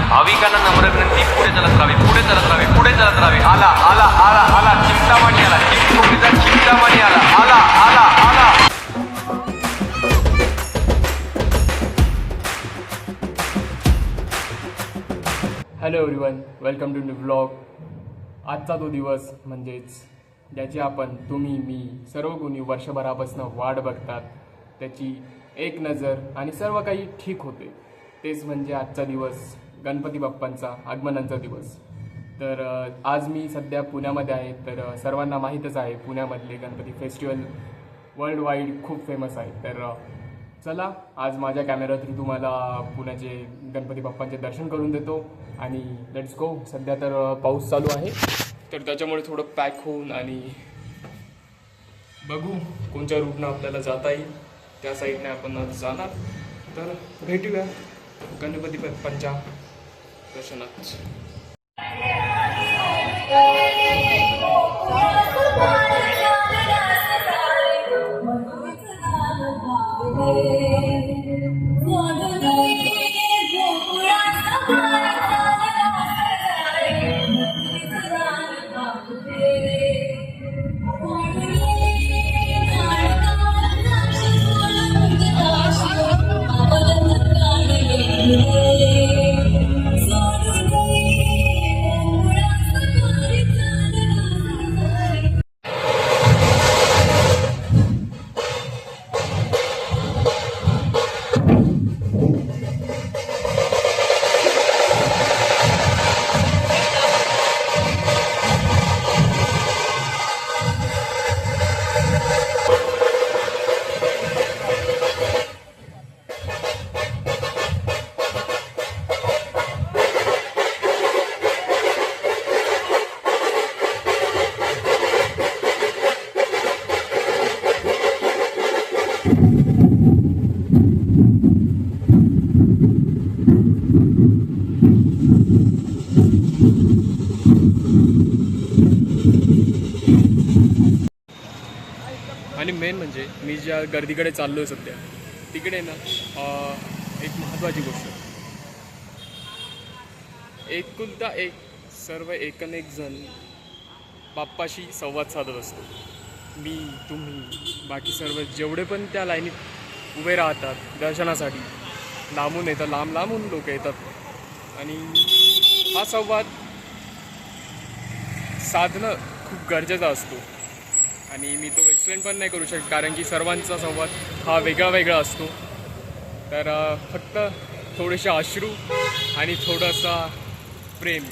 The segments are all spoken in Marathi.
भाविकांना नम्र विनंती, पुढे चालत राहावे, पुढे चालत राहावे, पुढे चालत राहावे. आला आला आला आला चिंतामणी आला, चिंचपोकळीचा चिंतामणी आला, आला आला आला. Hello everyone, welcome to new vlog. आजचा तो दिवस म्हणजेच ज्याची आपण, तुम्ही, मी सर्व कोणी वर्षभरापासून वाट बघतात, त्याची एक नजर आणि सर्व काही ठीक होते. तेच म्हणजे आजचा दिवस, गणपती बाप्पांचा आगमनाचा दिवस. तर आज मी सध्या पुण्यामध्ये आहे. तर सर्वांना माहीतच आहे, पुण्यामधले गणपती फेस्टिवल वर्ल्ड वाईड खूप फेमस आहे. तर चला, आज माझ्या कॅमेरा थ्रू तुम्हाला पुण्याचे गणपती बाप्पांचे दर्शन करून देतो आणि लेट्स गो. सध्या तर पाऊस चालू आहे, तर त्याच्यामुळे थोडं पॅक होऊन आणि बघू कोणत्या रूटनं आपल्याला जाता येईल, त्या साईडने आपण जाणार. तर भेटूया गणपती बाप्पांच्या दर्शनात. आणि मेन म्हणजे मी ज्या गर्दीकडे चाललो आहे सध्या, तिकडे ना एक महत्त्वाची गोष्ट, एकुलता एक, सर्व एकनेक जण बाप्पाशी संवाद साधत असतो. मी, तुम्ही, बाकी सर्व जेवढे पण त्या लाईनीत उभे राहतात दर्शनासाठी, लांबून येतात, लांब लांबून लोक येतात आणि हा संवाद साधणं खूप गरजेचा असतो. आणि मी तो एक्सप्लेन पण नाही करू शकत, कारण की सर्वांचा संवाद हा वेगळा वेगळा असतो. तर फक्त थोडेसे अश्रू आणि थोडासा प्रेम.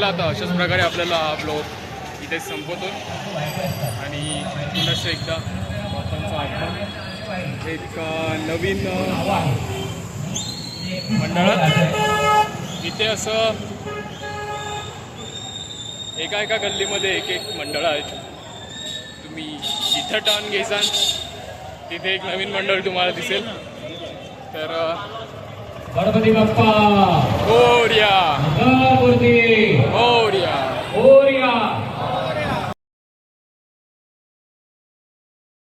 चला आता अशाच प्रकारे आपल्याला हा ब्लॉग इथे संपवतो आणि पुन्हा एकदा बाबांचा आगमन एक नवीन मंडळात इथे असं एका गल्लीमध्ये एक मंडळ आहेत. तुम्ही जिथं टर्न घ्यायचाल तिथे एक नवीन मंडळ तुम्हाला दिसेल. तर गणपती बाप्पा मोरया.